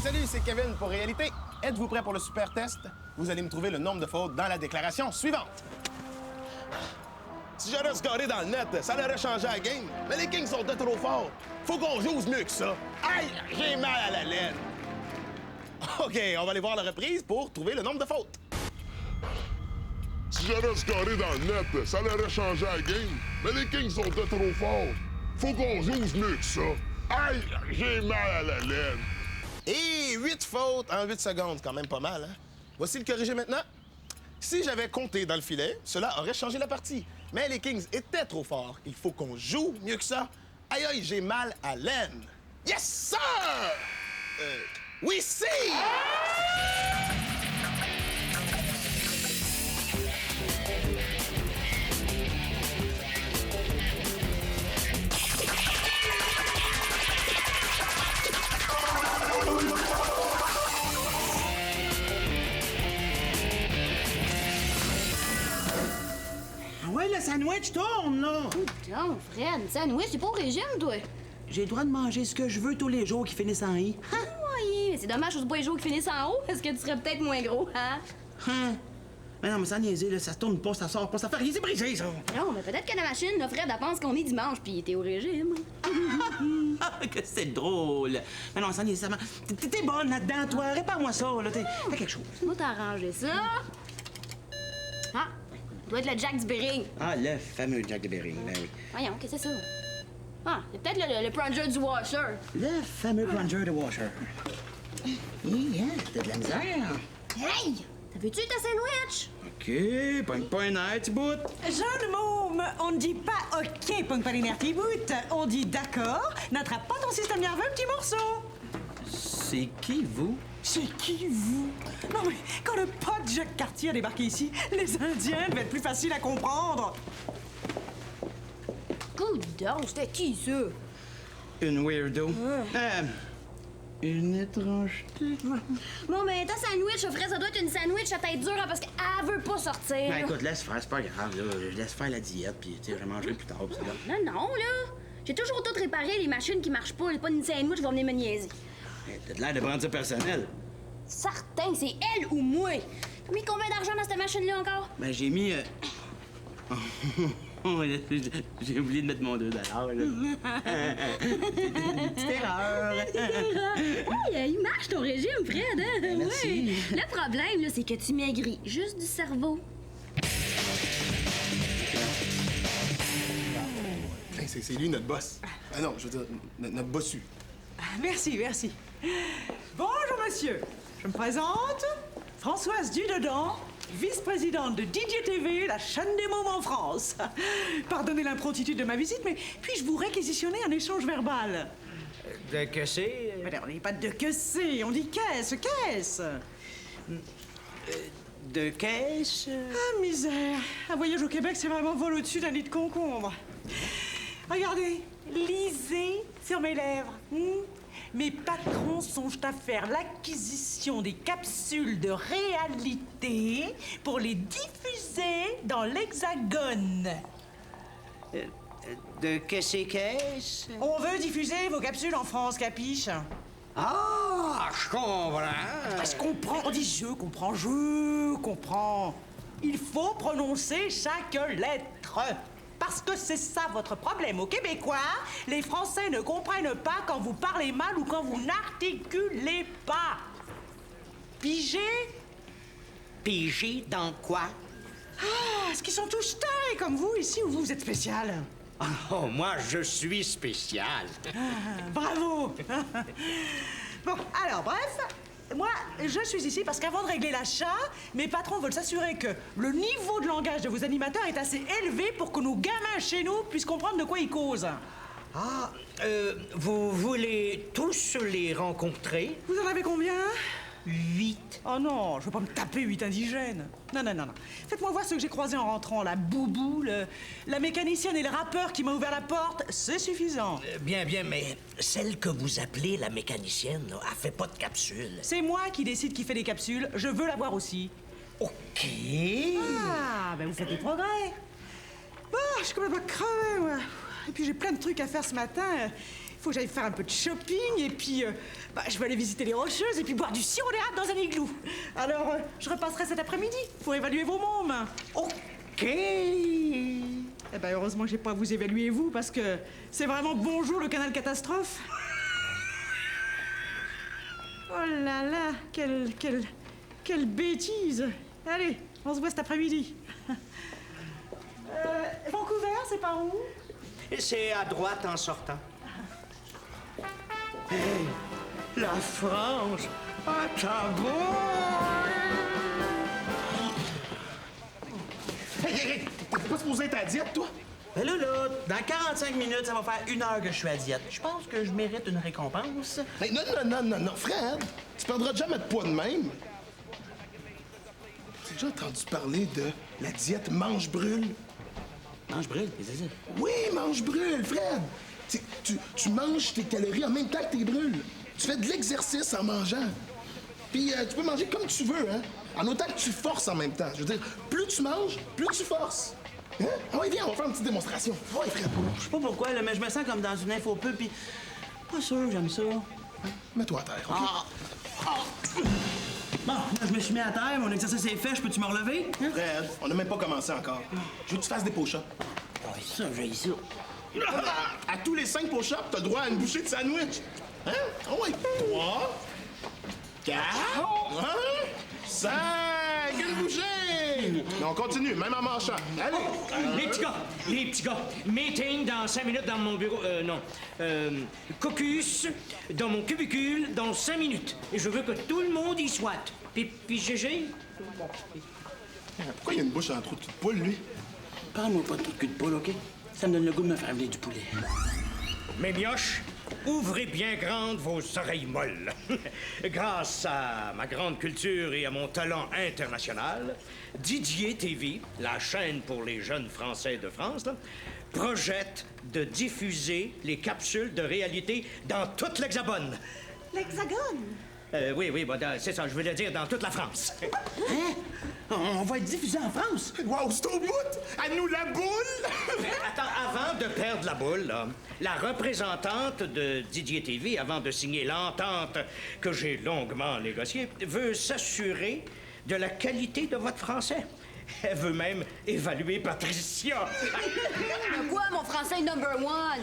Salut, c'est Kevin pour Réalité. Êtes-vous prêt pour le super test? Vous allez me trouver le nombre de fautes dans la déclaration suivante. Si j'aurais scoré dans le net, ça aurait changé la game. Mais les Kings sont de trop forts. Faut qu'on joue mieux que ça. Aïe, j'ai mal à la laine. OK, on va aller voir la reprise pour trouver le nombre de fautes. Si j'aurais scoré dans le net, ça aurait changé la game. Mais les Kings sont de trop forts. Faut qu'on joue mieux que ça. Aïe, j'ai mal à la laine. Et 8 fautes en 8 secondes, quand même pas mal, hein? Voici le corrigé maintenant. Si j'avais compté dans le filet, cela aurait changé la partie. Mais les Kings étaient trop forts. Il faut qu'on joue mieux que ça. Aïe aïe, j'ai mal à l'aine. Yes, sir! Oui, si! Ouais, le sandwich tourne, là! Non, Fred, sandwich, c'est pas au régime, toi. J'ai le droit de manger ce que je veux tous les jours qui finissent en i. Ah, oui, mais c'est dommage, je pas les jours qui finissent en haut. Est-ce que tu serais peut-être moins gros, hein? Hein? Mais non, mais sans niaiser, là, ça tourne pas, ça sort pas, ça fait rien, c'est brisé, ça! Non, mais peut-être que la machine, là, Fred, elle pense qu'on est dimanche, puis t'es au régime. Que c'est drôle! Mais non, sans niaiser, ça m'a... T'es bonne là-dedans, toi, répare-moi ça, là, fais quelque chose. Moi, t'as arrangé ça. Ah, doit être le Jack du Bering. Ah, le fameux Jack de Bering, ben oui. Voyons, qu'est-ce que c'est ça? Ah, c'est peut-être le plunger du washer. Le fameux plunger de washer. Yeah, t'as de la misère. Hey! T'as vu-tu ta sandwich? OK, pogne pas un air, petit bout. Jeune môme, on ne dit pas OK, pogne pas les nerfs, petit bout. On dit d'accord, n'attrape pas ton système nerveux, petit morceau. C'est qui, vous? C'est qui, vous? Non, mais quand le pote Jacques Cartier a débarqué ici, les Indiens devaient être plus faciles à comprendre. Coudonc, c'était qui, ça? Une weirdo. Une étrangeté. Bon, ben, ta sandwich, Fred, ça doit être une sandwich à tête dure, hein, parce qu'elle veut pas sortir. Ben écoute, laisse faire, c'est pas grave, là. Je laisse faire la diète, puis tu sais, je mangerai plus tard, pis c'est là. Non, là. J'ai toujours tout réparé, les machines qui marchent pas. J'ai pas une sandwich, je vais venir me niaiser. Hey, t'as de l'air de prendre ça personnel. Certain, c'est elle ou moi. T'as mis combien d'argent dans cette machine-là encore? Ben j'ai mis... J'ai oublié de mettre mon 2 $, là. Petite erreur. Hey, il marche ton régime, Fred, hein? Ben, merci. Ouais. Le problème, là, c'est que tu maigris juste du cerveau. Hey, c'est lui notre boss. Ah non, je veux dire, notre bossu. Merci, merci. Bonjour, monsieur. Je me présente, Françoise Dudedans, vice-présidente de Didier TV, la chaîne des mômes en France. Pardonnez l'impromptitude de ma visite, mais puis-je vous réquisitionner un échange verbal? De que c'est? Mais non, on dit pas de que c'est, on dit caisse. De caisse? Ah, misère. Un voyage au Québec, c'est vraiment vol au-dessus d'un lit de concombre. Regardez, lisez sur mes lèvres. Mes patrons songent à faire l'acquisition des capsules de réalité pour les diffuser dans l'Hexagone. De que c'est caisse? On veut diffuser vos capsules en France, capiche? Ah, je comprends. Je comprends, on dit je comprends. Il faut prononcer chaque lettre. Parce que c'est ça votre problème. Aux Québécois, les Français ne comprennent pas quand vous parlez mal ou quand vous n'articulez pas. Pigé? Pigé dans quoi? Ah, est-ce qu'ils sont tous taillés comme vous ici ou vous êtes spécial? Oh, moi, je suis spécial. Bravo! Bon, alors, bref, moi, je suis ici parce qu'avant de régler l'achat, mes patrons veulent s'assurer que le niveau de langage de vos animateurs est assez élevé pour que nos gamins chez nous puissent comprendre de quoi ils causent. Ah, vous voulez tous les rencontrer? Vous en avez combien? 8. Oh non, je veux pas me taper 8 indigènes. Non. Faites-moi voir ceux que j'ai croisés en rentrant. La boubou, la mécanicienne et le rappeur qui m'a ouvert la porte, c'est suffisant. Bien, mais celle que vous appelez la mécanicienne, là, elle fait pas de capsule. C'est moi qui décide qui fait des capsules. Je veux la voir aussi. OK. Ah, ben vous faites des progrès. Bon, je suis complètement crevée, moi. Et puis j'ai plein de trucs à faire ce matin. faut que j'aille faire un peu de shopping et puis je vais aller visiter les Rocheuses et puis boire du sirop d'érable dans un igloo. Alors, je repasserai cet après-midi pour évaluer vos mômes. OK. Eh ben, heureusement que j'ai pas à vous évaluer, vous, parce que c'est vraiment bonjour le canal catastrophe. Oh là là, quelle bêtise. Allez, on se voit cet après-midi. Vancouver, c'est par où? C'est à droite en sortant. Hey, la France! Ah, t'as beau! Hey, t'es pas supposé être à diète, toi? Ben là, dans 45 minutes, ça va faire 1 heure que je suis à diète. Je pense que je mérite une récompense. Hey, non, Fred! Tu perdras jamais de poids de même. T'as déjà entendu parler de la diète mange-brûle? Mange-brûle, qu'est-ce que c'est? Oui, mange-brûle, Fred! Tu manges tes calories en même temps que tu brûles. Tu fais de l'exercice en mangeant. Puis tu peux manger comme tu veux, hein? En autant que tu forces en même temps. Je veux dire, plus tu manges, plus tu forces. Hein? Ah oui, viens, on va faire une petite démonstration. Ouais, Fred. Je sais pas pourquoi, là, mais je me sens comme dans une info-pub, puis pas sûr, j'aime ça. Mets-toi à terre, OK? Bon, là, je me suis mis à terre, mon exercice est fait, je peux-tu me relever? Hein? Fred, on n'a même pas commencé encore. Je veux que tu fasses des push-ups. Ouais, ça, j'ai ça. À tous les 5 push-ups, t'as le droit à une bouchée de sandwich. Hein? Oh oui. 3, 4, 5, une bouchée! Mais on continue, même en marchant. Allez! Les petits gars, meeting dans 5 minutes dans mon bureau. Caucus dans mon cubicule dans 5 minutes. Et je veux que tout le monde y soit. Puis GG? Pourquoi il y a une bouche en trou de poule, lui? Parle-moi pas de trucs de poule, OK? Ça me donne le goût de me faire venir du poulet. Mes mioches, ouvrez bien grandes vos oreilles molles. Grâce à ma grande culture et à mon talent international, Didier TV, la chaîne pour les jeunes Français de France, là, projette de diffuser les capsules de réalité dans toute l'Hexagone. L'Hexagone? Oui, c'est ça, je voulais dire dans toute la France. Hein? On va être diffusé en France? Wow, c'est au bout! À nous la boule! Attends, avant de perdre la boule, là, la représentante de Didier TV, avant de signer l'entente que j'ai longuement négociée, veut s'assurer de la qualité de votre français. Elle veut même évaluer Patricia. Quoi, mon français number one?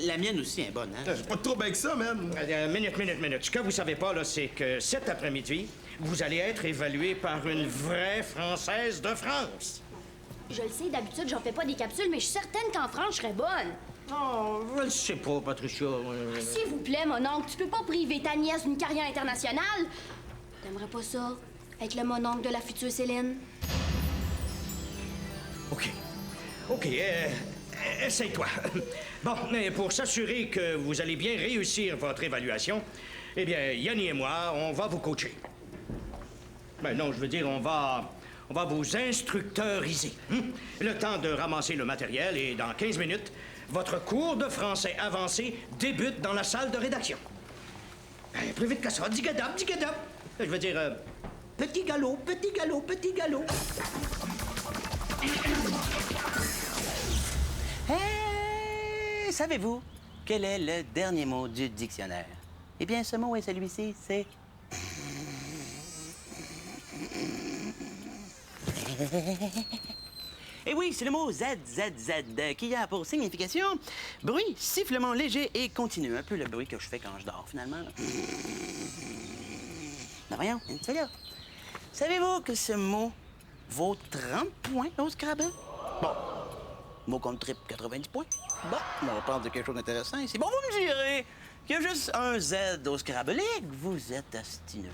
La mienne aussi est bonne, hein? J'ai pas de trouble avec ça, man. Minute. Ce que vous savez pas, là, c'est que cet après-midi, vous allez être évalué par une vraie Française de France. Je le sais, d'habitude, j'en fais pas des capsules, mais je suis certaine qu'en France, je serais bonne. Oh, je le sais pas, Patricia. S'il vous plaît, mon oncle, tu peux pas priver ta nièce d'une carrière internationale? T'aimerais pas ça? Être le mononcle de la future Céline? OK, essaye-toi. Bon, mais pour s'assurer que vous allez bien réussir votre évaluation, eh bien, Yanni et moi, on va vous coacher. Ben non, je veux dire, on va vous instructeuriser. Le temps de ramasser le matériel et dans 15 minutes, votre cours de français avancé débute dans la salle de rédaction. Plus vite que ça, digadap. Je veux dire, petit galop. Hey, savez-vous quel est le dernier mot du dictionnaire? Eh bien, ce mot est celui-ci, c'est... Et oui, c'est le mot ZZZ qui a pour signification bruit, sifflement léger et continu. Un peu le bruit que je fais quand je dors, finalement. Ben voyons, c'est là. Savez-vous que ce mot vaut 30 points au Scrabble? Bon, mot contre trip, 90 points. Bon, on va parler de quelque chose d'intéressant ici. Bon, vous me direz qu'il y a juste un Z au Scrabble et que vous êtes astineux.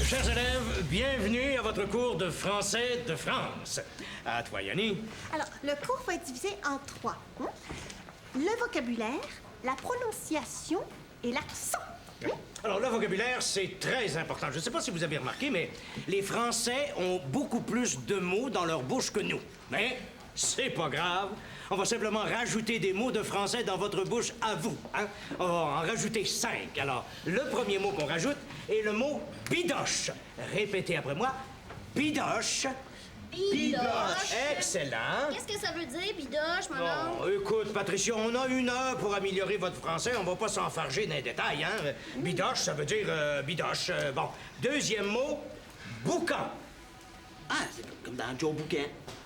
Chers élèves, bienvenue à votre cours de français de France. À toi, Yanni. Alors, le cours va être divisé en 3. Le vocabulaire, la prononciation et l'accent. Alors, le vocabulaire, c'est très important. Je ne sais pas si vous avez remarqué, mais les Français ont beaucoup plus de mots dans leur bouche que nous. Mais c'est pas grave. On va simplement rajouter des mots de français dans votre bouche à vous. Hein? On va en rajouter 5. Alors, le premier mot qu'on rajoute est le mot bidoche. Répétez après moi. Bidoche. Bidoche. Excellent. Qu'est-ce que ça veut dire, bidoche, mon oncle? Bon, écoute, Patricia, on a 1 heure pour améliorer votre français. On va pas s'enfarger dans les détails, hein? Bidoche, ça veut dire bidoche. Bon, deuxième mot, boucan. Ah, c'est comme dans Joe Bouquin.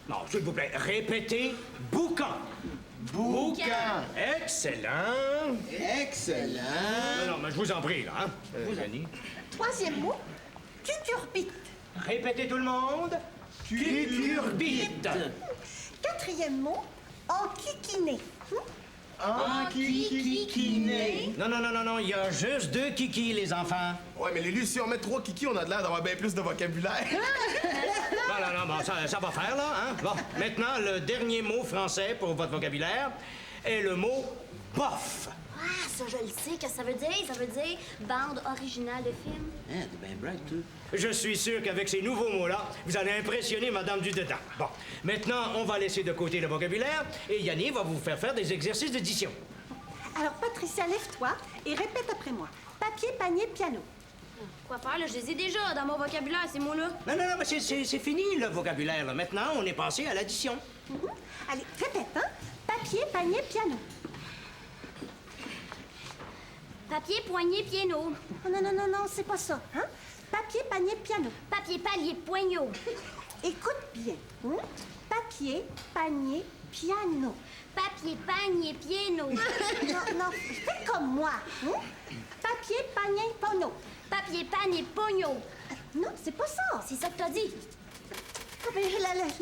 Non, s'il vous plaît, répétez, boucan. Boucan. Excellent. Excellent. Non, mais je vous en prie, là, hein? Yanni. Troisième mot, cucurbite. Répétez tout le monde. Cucurbite. Quatrième mot, enquiquiné. Enquiquiné. Non, il y a juste 2 kikis, les enfants. Ouais, mais Lulu, si on met 3 kikis, on a de l'air d'avoir bien plus de vocabulaire. Bon, ça va faire, là, hein? Bon, maintenant, le dernier mot français pour votre vocabulaire est le mot bof. Ah, ça, je le sais. Qu'est-ce que ça veut dire? Ça veut dire bande originale de film. Hein, t'es bien bright, toi. Je suis sûr qu'avec ces nouveaux mots-là, vous allez impressionner Madame Dudedans. Bon, maintenant, on va laisser de côté le vocabulaire et Yanni va vous faire des exercices d'édition. Alors, Patricia, lève-toi et répète après moi. Papier, panier, piano. Quoi faire, là? Je les ai déjà dans mon vocabulaire, ces mots-là. Non, mais c'est fini, le vocabulaire, là. Maintenant, on est passé à l'addition. Allez, répète, hein? Papier, panier, piano. Papier, poignée, piano. Oh, non, c'est pas ça, hein? Papier, panier, piano. Papier, palier, poignot. Écoute bien. Hein? Papier, panier, piano. Papier, panier, piano. Non, fais comme moi. Hein? Papier, panier, piano. Papier, panier, pognon. Non, c'est pas ça. C'est ça que t'as dit. Ah, ben,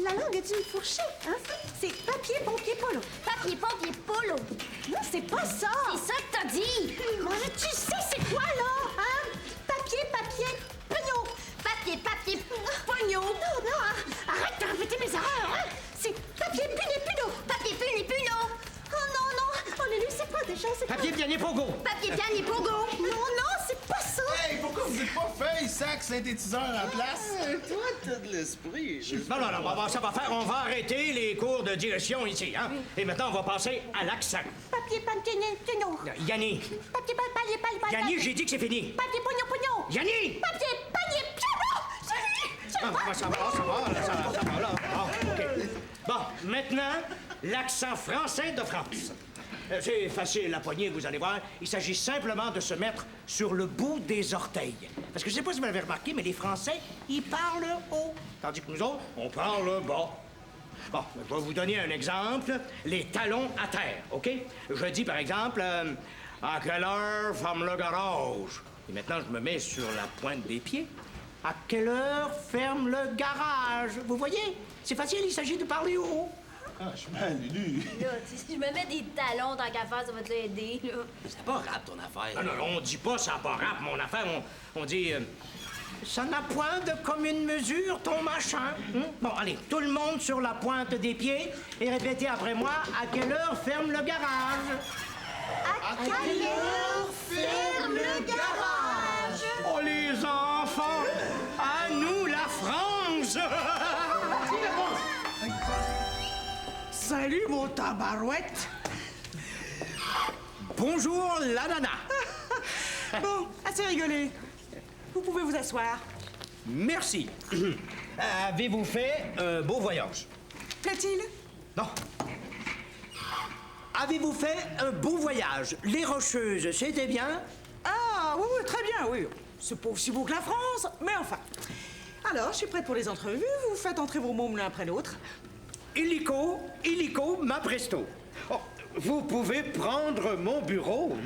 la langue est une fourchée, hein? C'est papier, pompier, polo. Papier, pompier, polo. Non, c'est pas ça. C'est ça que t'as dit. Moi, tu sais c'est quoi, là? Hein? Papier, pognon. Papier, pognon. Non, arrête de répéter mes erreurs, hein? C'est papier, puno. Papier, pune, puno. Oh non, on les lu, c'est quoi déjà? C'est Papier, pianier, pogo. Papier, pianier, pogo. Non, c'est pas ça. Hey, pourquoi vous dites pas feuille, sac, synthétiseur à la place? Toi, t'as de l'esprit. Non, ça va faire. On va arrêter les cours de direction ici, hein? Et maintenant, on va passer à l'accent. Papier, panier, piano. Yanni. Papier, panier. Yanni, j'ai dit que c'est fini. Papier, pognon. Yanni! Papier, panier, piano. Ça va, là. Bon, OK. Bon, maintenant, l'accent français de France. C'est facile à poigner, vous allez voir. Il s'agit simplement de se mettre sur le bout des orteils. Parce que je sais pas si vous l'avez remarqué, mais les Français, ils parlent haut. Tandis que nous autres, on parle bas. Bon, je vais vous donner un exemple. Les talons à terre, OK? Je dis, par exemple, à quelle heure ferme le garage? Et maintenant, je me mets sur la pointe des pieds. À quelle heure ferme le garage? Vous voyez? C'est facile, il s'agit de parler haut. Franchement, Lulu. Là, si je me mets des talons dans qu'à faire, ça va t'aider, là. C'est pas rap, ton affaire. Non, on dit pas ça pas rap, mon affaire. On dit... ça n'a point de commune mesure, ton machin. Bon, allez, tout le monde sur la pointe des pieds et répétez après moi, à quelle heure ferme le garage? À quelle heure ferme le garage? Oh, les enfants, à nous la France! Salut, mon tabarouette. Bonjour, la nana. Bon, assez rigolé. Vous pouvez vous asseoir. Merci. Avez-vous fait un beau voyage? Plaît-il? Non. Avez-vous fait un beau voyage? Les Rocheuses, c'était bien? Ah, oui, très bien, oui. C'est pas aussi beau que la France, mais enfin. Alors, je suis prête pour les entrevues. Vous faites entrer vos mômes l'un après l'autre. Illico, ma presto. Oh, vous pouvez prendre mon bureau,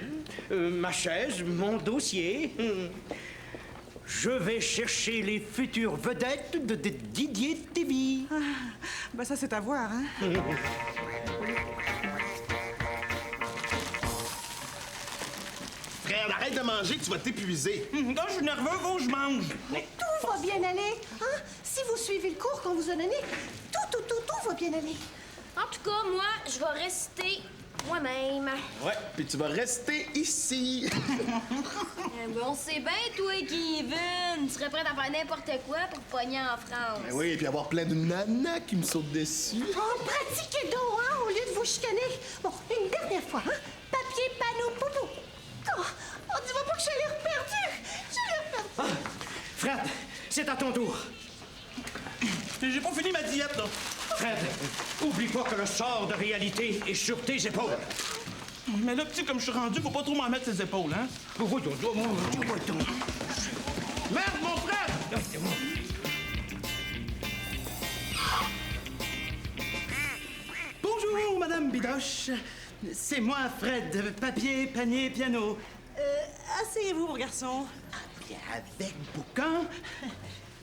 ma chaise, mon dossier. Je vais chercher les futures vedettes de Didier TV. Ah, bah ça, c'est à voir, hein. Frère, arrête de manger, tu vas t'épuiser. Quand je suis nerveux, faut que je mange. Tout va bien aller, hein? Si vous suivez le cours qu'on vous a donné, tout va bien aller. En tout cas, moi, je vais rester moi-même. Ouais, puis tu vas rester ici. Ben, on sait bien, toi, Kevin. Tu serais prête à faire n'importe quoi pour pogner en France. Ben oui, puis avoir plein de nanas qui me sautent dessus. Oh, pratiquez donc, hein, au lieu de vous chicaner. Bon, une dernière fois, hein? Papier, panneau, poupou. Oh, dis-moi pas que je l'ai reperdu. Fred, c'est à ton tour. J'ai pas fini ma diète, là. Fred, oublie pas que le sort de réalité est sur tes épaules. Mais là, petit, comme je suis rendu, faut pas trop m'en mettre ses épaules, hein? Voyons, Merde, mon frère! Bonjour, Madame Bidoche. C'est moi, Fred, papier, panier, piano. Asseyez-vous, mon garçon. Bien, avec boucan.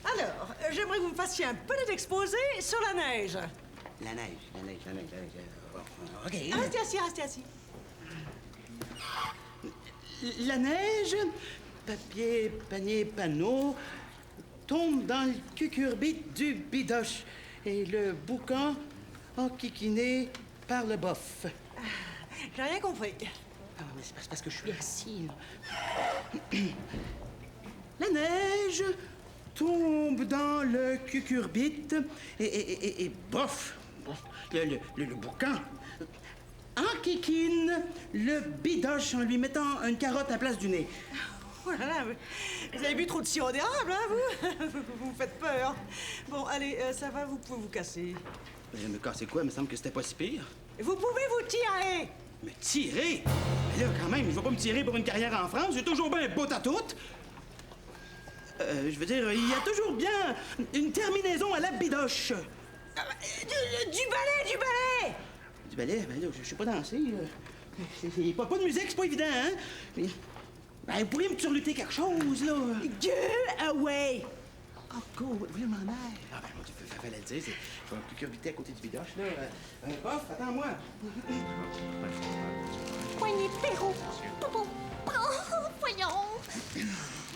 Alors, j'aimerais que vous me fassiez un petit exposé sur la neige. La neige. Bon, OK. Restez assis, restez assis. La neige, papier, panier, panneau, tombe dans le cucurbite du bidoche et le boucan enquiquiné par le bof. J'ai rien compris. Ah, mais c'est parce que je suis assis, là. La neige tombe dans le cucurbite et bof, le boucan enquiquine le bidoche en lui mettant une carotte à la place du nez. Oh là là, vous avez bu trop de sirop d'érable, hein, vous? Vous me faites peur. Bon, allez, ça va, vous pouvez vous casser. Me casser quoi? Il me semble que c'était pas si pire. Vous pouvez vous tirer. Me tirer? Mais là, quand même, je vais pas me tirer pour une carrière en France. J'ai toujours bien bout à toutes. Je veux dire, il y a toujours bien une terminaison à la bidoche. Du ballet! Du ballet? Ben là, je sais pas danser. Pas de musique, c'est pas évident, hein? Mais, ben, vous pourriez me surlutter quelque chose, là. Get away! Oh, go, où je m'en aille? Ah, ben, moi, fallait le dire, je vais me cucurbiter à côté du bidoche, là. Bof, attends-moi. Poignée Perrault. Popo. Oh, voyons.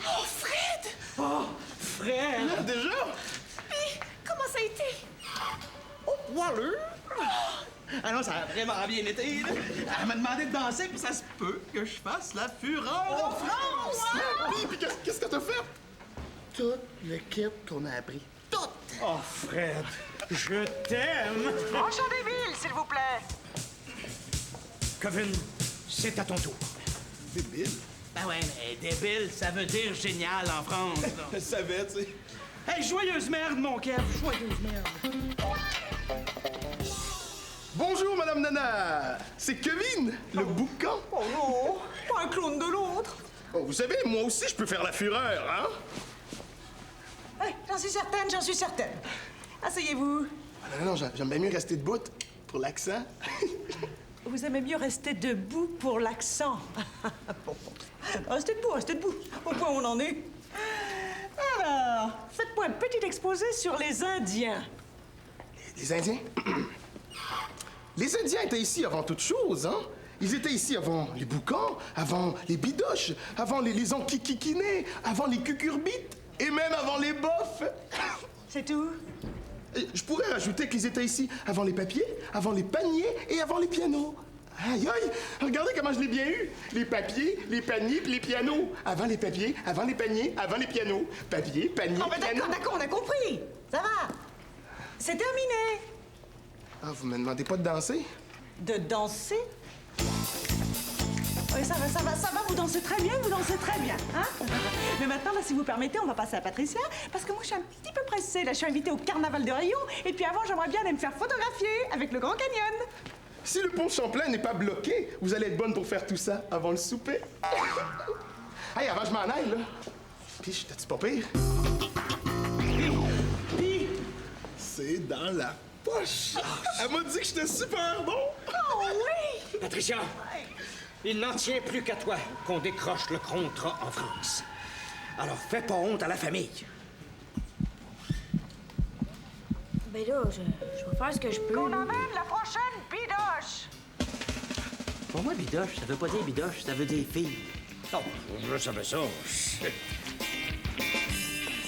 Oh, Fred! Oh, frère! Déjà? Puis, comment ça a été? Oh, voilà! Ah non, ça a vraiment bien été, là. Elle m'a demandé de danser, puis ça se peut que je fasse la fureur en France! Puis qu'est-ce que t'as fait? Tout le kit qu'on a appris. Tout! Oh, Fred, je t'aime! Prochain débile, s'il vous plaît. Kevin, c'est à ton tour. Débile. Ben ouais, mais débile, ça veut dire génial en France, là. Je savais, tu sais. Hey, joyeuse merde, mon Kev! Joyeuse merde! Bonjour, Madame Nana. C'est Kevin, le boucan. Oh non, pas un clone de l'autre. Oh, vous savez, moi aussi, je peux faire la fureur, hein? Ouais, j'en suis certaine, j'en suis certaine. Asseyez-vous. Ah, non, j'aime bien mieux rester debout pour l'accent. Vous aimez mieux rester debout pour l'accent. Bon. Restez debout. Au point où on en est. Alors, faites-moi un petit exposé sur les Indiens. Les Indiens? Les Indiens étaient ici avant toute chose, hein? Ils étaient ici avant les boucans, avant les bidoches, avant les enquiquinés, avant les cucurbites et même avant les bofs. C'est tout? Je pourrais rajouter qu'ils étaient ici avant les papiers, avant les paniers et avant les pianos. Aïe, aïe! Regardez comment je l'ai bien eu! Les papiers, les paniers puis les pianos. Avant les papiers, avant les paniers, avant les pianos. Papier, panier, Oh, mais piano. d'accord, on a compris. Ça va. C'est terminé. Ah, vous me demandez pas de danser? De danser? Oui, ça va, vous dansez très bien, hein? Mais maintenant, là, si vous permettez, on va passer à Patricia, parce que moi, je suis un petit peu pressée. Là, je suis invitée au Carnaval de Rio, et puis avant, j'aimerais bien aller me faire photographier avec le Grand Canyon. Si le pont Champlain n'est pas bloqué, vous allez être bonne pour faire tout ça avant le souper. Hey, avant je m'en aille, là. Puis, t'as-tu pas pire? Puis, C'est dans la poche. Elle m'a dit que j'étais super bon. Oh oui! Patricia, il n'en tient plus qu'à toi qu'on décroche le contrat en France. Alors fais pas honte à la famille. Ben là, je vais faire ce que je peux. On amène la prochaine bidoche! Pour moi, bidoche, ça veut pas dire bidoche, ça veut dire fille. Oh, je savais ça.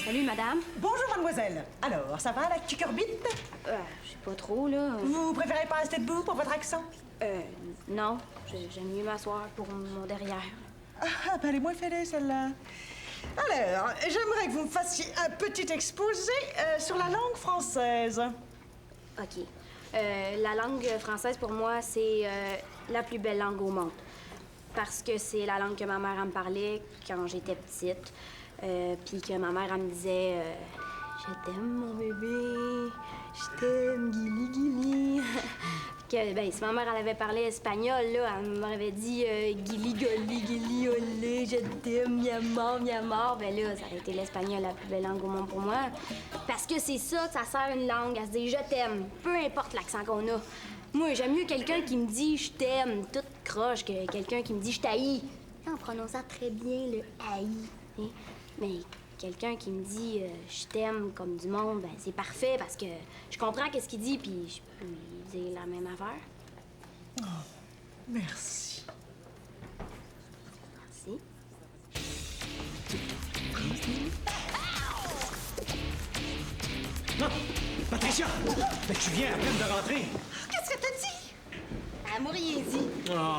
Salut, madame. Bonjour, mademoiselle. Alors, ça va, la cucurbite? Je sais pas trop, là. Vous préférez pas rester debout pour votre accent? Non. J'aime mieux m'asseoir pour mon derrière. Ah, ben elle est moins fêlée, celle-là. Alors, j'aimerais que vous me fassiez un petit exposé sur la langue française. OK. La langue française, pour moi, c'est la plus belle langue au monde. Parce que c'est la langue que ma mère elle me parlait quand j'étais petite. Puis que ma mère, elle me disait... Je t'aime, mon bébé. Je t'aime, Guili, Guili. Que, ben, si ma mère elle avait parlé espagnol, là, elle m'aurait dit Guili, Goli, Guili, olé, je t'aime, mi amor. Ben là, ça aurait été l'espagnol la plus belle langue au monde pour moi. Parce que c'est ça que ça sert une langue, à se dire je t'aime, peu importe l'accent qu'on a. Moi, j'aime mieux quelqu'un qui me dit je t'aime, toute croche, que quelqu'un qui me dit je t'haïs. En prononçant très bien le haï. Hein? Mais quelqu'un qui me dit je t'aime comme du monde, ben c'est parfait parce que je comprends qu'est-ce qu'il dit puis je peux lui dire la même affaire. Oh, merci. Merci. Non! Patricia! Ben, tu viens à peine de rentrer. Qu'est-ce que t'as dit? Elle m'a rien dit. Oh,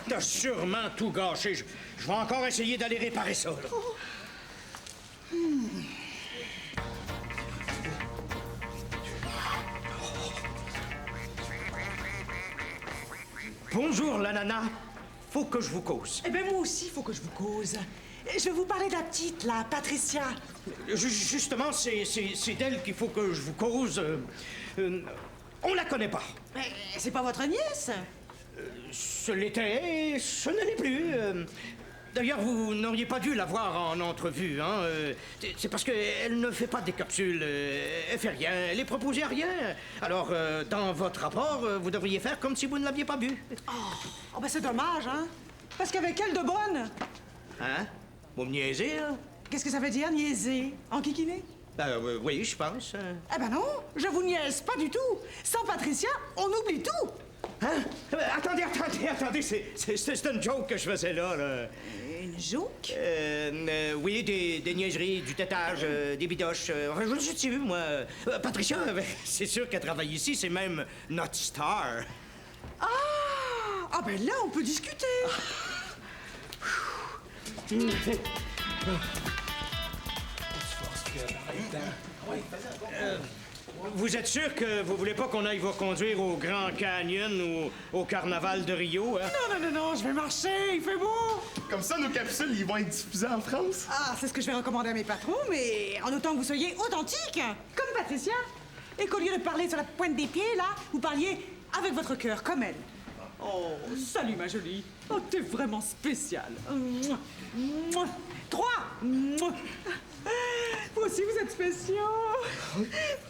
t'as sûrement tout gâché. Je vais encore essayer d'aller réparer ça, là. Bonjour, la nana. Faut que je vous cause. Eh bien, moi aussi, il faut que je vous cause. Je vais vous parler de la petite, la Patricia. Justement, c'est d'elle qu'il faut que je vous cause. On la connaît pas. Mais c'est pas votre nièce? Ce l'était, ce ne l'est plus. D'ailleurs, vous n'auriez pas dû la voir en entrevue, hein. C'est parce qu'elle ne fait pas des capsules. Elle fait rien, elle est proposée à rien. Alors, dans votre rapport, vous devriez faire comme si vous ne l'aviez pas bu. Oh, ben c'est dommage, hein? Parce qu'avec elle de bonne. Hein? Vous me niaisez, hein? Qu'est-ce que ça veut dire, niaiser? En kikiné? Oui, je pense. Eh ben non, je vous niaise pas du tout. Sans Patricia, on oublie tout. Hein? Attendez, c'est une joke que je faisais là. Une joke? Oui, des niaiseries, du tétage, des bidoches. Enfin, je ne sais plus, moi. Patricia, c'est sûr qu'elle travaille ici, c'est même notre star. Ah, ben là, on peut discuter. Vous êtes sûr que vous voulez pas qu'on aille vous conduire au Grand Canyon ou au Carnaval de Rio, hein? Non, je vais marcher, il fait beau. Comme ça, nos capsules, ils vont être diffusées en France. Ah, c'est ce que je vais recommander à mes patrons, mais en autant que vous soyez authentique, comme Patricia. Et qu'au lieu de parler sur la pointe des pieds, là, vous parliez avec votre cœur, comme elle. Oh, salut ma jolie. Oh, t'es vraiment spéciale. 3. Vous aussi, vous êtes spéciaux.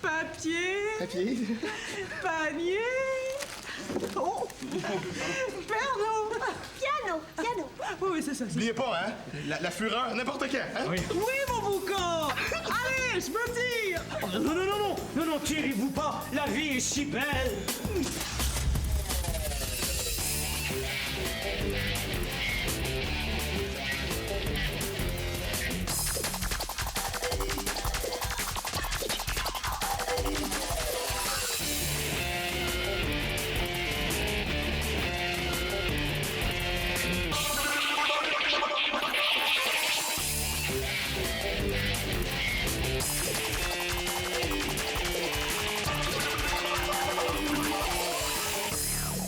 Papier. Panier. Oh. Piano. Oui, c'est ça. N'oubliez pas, hein? La fureur, n'importe quand, hein? Oui. Oui, mon boucan. Allez, je me tire. Non, tirez-vous pas. La vie est si belle.